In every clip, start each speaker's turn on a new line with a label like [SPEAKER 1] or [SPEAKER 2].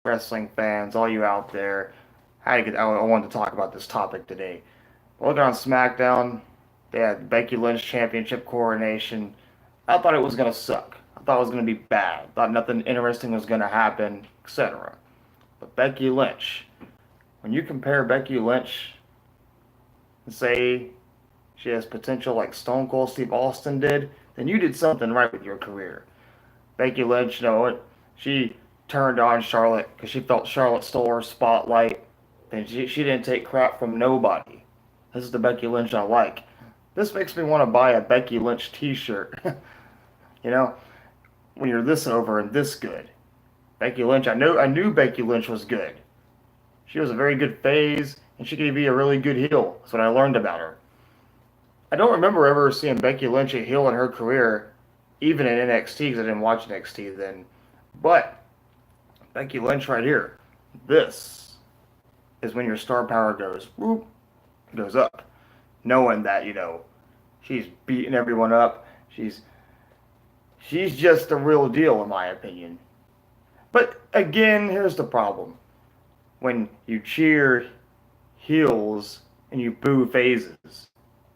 [SPEAKER 1] wrestling fans, all you out there. I wanted to talk about this topic today. Looking on SmackDown, they had Becky Lynch championship coronation. I thought it was gonna suck. I thought it was gonna be bad. I thought nothing interesting was gonna happen, etc. But Becky Lynch, when you compare Becky Lynch and say she has potential like Stone Cold Steve Austin did, then you did something right with your career. Becky Lynch, you know what? She turned on Charlotte because she felt Charlotte stole her spotlight. And she didn't take crap from nobody. This is the Becky Lynch I like. This makes me want to buy a Becky Lynch t-shirt. you know, when you're this over and this good. Becky Lynch, I knew Becky Lynch was good. She was a very good phase, and she could be a really good heel. That's what I learned about her. I don't remember ever seeing Becky Lynch a heel in her career, even in NXT, because I didn't watch NXT then. But Becky Lynch right here, this is when your star power goes whoop, goes up, knowing that she's beating everyone up. She's just the real deal in my opinion. But again, here's the problem: when you cheer heels and you boo phases.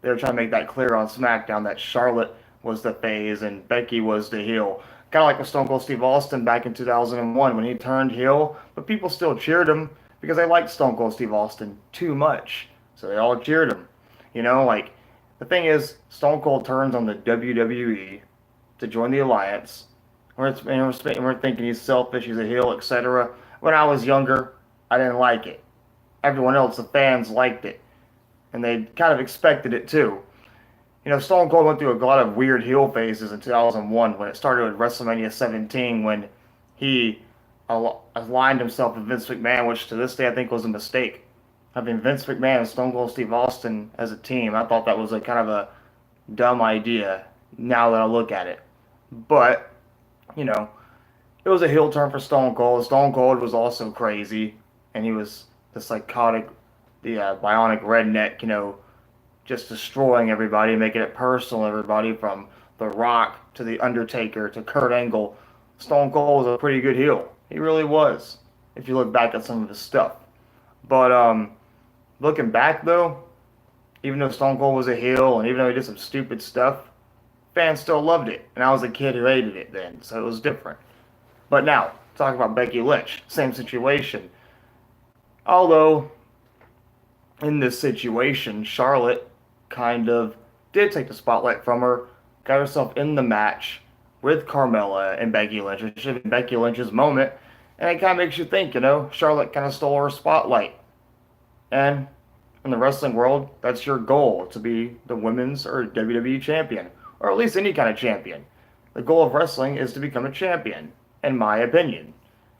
[SPEAKER 1] They were trying to make that clear on SmackDown that Charlotte was the phase and Becky was the heel. Kind of like with Stone Cold Steve Austin back in 2001 when he turned heel, but people still cheered him because they liked Stone Cold Steve Austin too much. So they all cheered him. Like the thing is, Stone Cold turns on the WWE to join the alliance. We're thinking he's selfish, he's a heel, etc. When I was younger, I didn't like it. Everyone else, the fans, liked it, and they kind of expected it too. Stone Cold went through a lot of weird heel phases in 2001 when it started with WrestleMania 17 when he aligned himself with Vince McMahon, which to this day I think was a mistake. Having Vince McMahon and Stone Cold Steve Austin as a team, I thought that was a kind of a dumb idea now that I look at it. But, you know, it was a heel turn for Stone Cold. Stone Cold was also crazy, and he was the psychotic, the bionic redneck, just destroying everybody, making it personal. Everybody from The Rock to The Undertaker to Kurt Angle. Stone Cold was a pretty good heel. He really was, if you look back at some of his stuff. But looking back though, even though Stone Cold was a heel and even though he did some stupid stuff, fans still loved it. And I was a kid who hated it then, so it was different. But now, talk about Becky Lynch, same situation. Although in this situation, Charlotte kind of did take the spotlight from her, got herself in the match with Carmella and Becky Lynch. It should have been Becky Lynch's moment. And it kind of makes you think, Charlotte kind of stole her spotlight. And in the wrestling world, that's your goal, to be the women's or WWE champion, or at least any kind of champion. The goal of wrestling is to become a champion, in my opinion.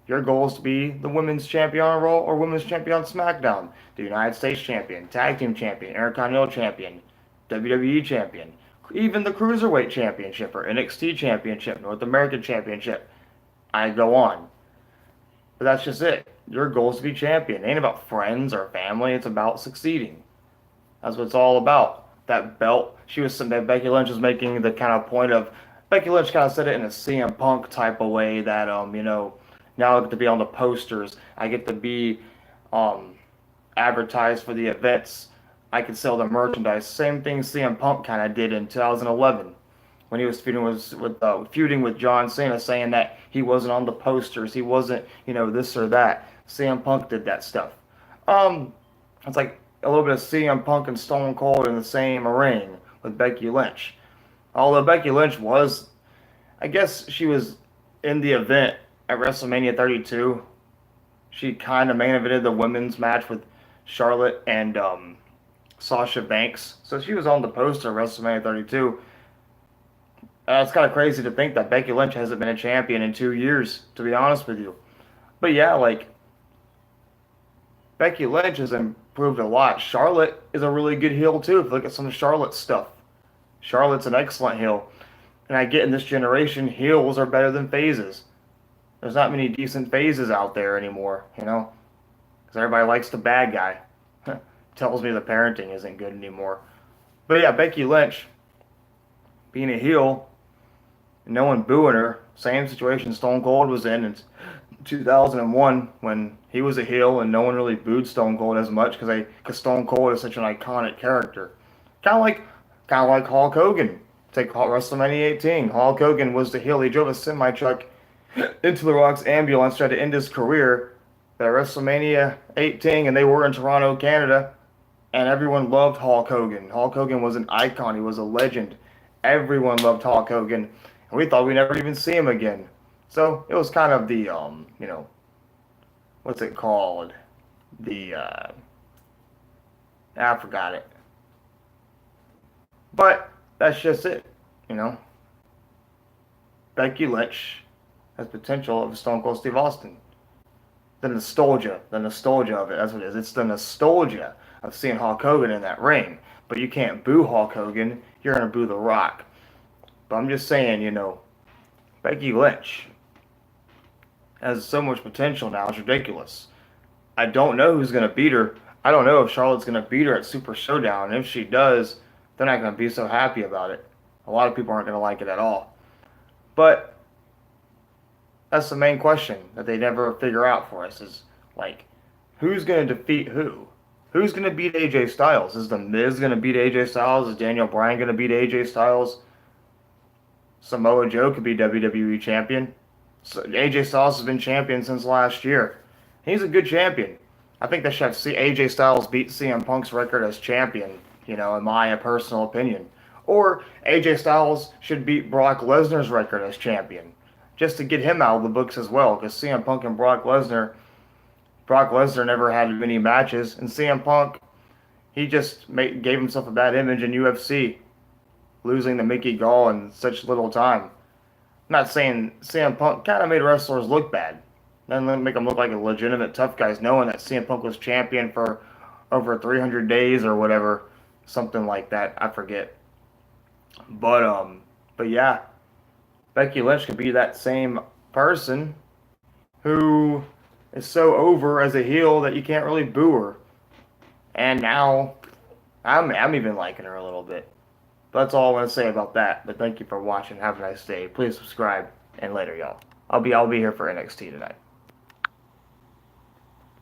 [SPEAKER 1] Your goal is to be the women's champion on Raw or women's champion on SmackDown, the United States champion, tag team champion, Intercontinental champion, WWE champion, even the Cruiserweight championship or NXT championship, North American championship. I go on. But that's just it. Your goal is to be champion. It ain't about friends or family. It's about succeeding. That's what it's all about. That belt. Becky Lynch was making the kind of point of, Becky Lynch kind of said it in a CM Punk type of way that now I get to be on the posters. I get to be um advertised for the events. I can sell the merchandise. Same thing CM Punk kind of did in 2011 when he was feuding with John Cena, saying that he wasn't on the posters, he wasn't, this or that. CM Punk did that stuff. It's like a little bit of CM Punk and Stone Cold in the same ring with Becky Lynch. Although Becky Lynch was, I guess she was in the event at WrestleMania 32. She kind of main evented the women's match with Charlotte and Sasha Banks. So she was on the poster of WrestleMania 32. It's kind of crazy to think that Becky Lynch hasn't been a champion in 2 years, to be honest with you. But yeah, like, Becky Lynch has improved a lot. Charlotte is a really good heel, too, if you look at some of Charlotte's stuff. Charlotte's an excellent heel. And I get in this generation, heels are better than phases. There's not many decent phases out there anymore, because everybody likes the bad guy. Tells me the parenting isn't good anymore. But yeah, Becky Lynch, being a heel, no one booing her. Same situation Stone Cold was in, and 2001 when he was a heel and no one really booed Stone Cold as much because Stone Cold is such an iconic character. Kind of like kind of like Hulk Hogan. Take WrestleMania 18. Hulk Hogan was the heel. He drove a semi truck into The Rock's ambulance, tried to end his career at WrestleMania 18, and they were in Toronto, Canada, and everyone loved Hulk Hogan. Hulk Hogan was an icon. He was a legend. Everyone loved Hulk Hogan, and we thought we'd never even see him again. So it was kind of the what's it called? The I forgot it. But that's just it, you know. Becky Lynch has potential of Stone Cold Steve Austin. The nostalgia of it. That's what it is. It's the nostalgia of seeing Hulk Hogan in that ring. But you can't boo Hulk Hogan. You're gonna boo The Rock. But I'm just saying, Becky Lynch has so much potential now. It's ridiculous. I don't know who's gonna beat her. I don't know if Charlotte's gonna beat her at Super Showdown. And if she does, they're not gonna be so happy about it. A lot of people aren't gonna like it at all. But that's the main question that they never figure out for us is like, who's going to defeat who? Who's going to beat AJ Styles? Is The Miz going to beat AJ Styles? Is Daniel Bryan going to beat AJ Styles? Samoa Joe could be WWE champion. So AJ Styles has been champion since last year. He's a good champion. I think they should have AJ Styles beat CM Punk's record as champion, in my personal opinion. Or AJ Styles should beat Brock Lesnar's record as champion, just to get him out of the books as well, because CM Punk and Brock Lesnar never had many matches, and CM Punk, he just gave himself a bad image in UFC, losing to Mickey Gall in such little time. I'm not saying CM Punk kind of made wrestlers look bad, then make them look like a legitimate tough guys, knowing that CM Punk was champion for over 300 days or whatever, something like that. I forget. But yeah, Becky Lynch could be that same person who is so over as a heel that you can't really boo her. And now I'm even liking her a little bit. But that's all I want to say about that. But thank you for watching. Have a nice day. Please subscribe, and later, y'all. I'll be here for NXT tonight.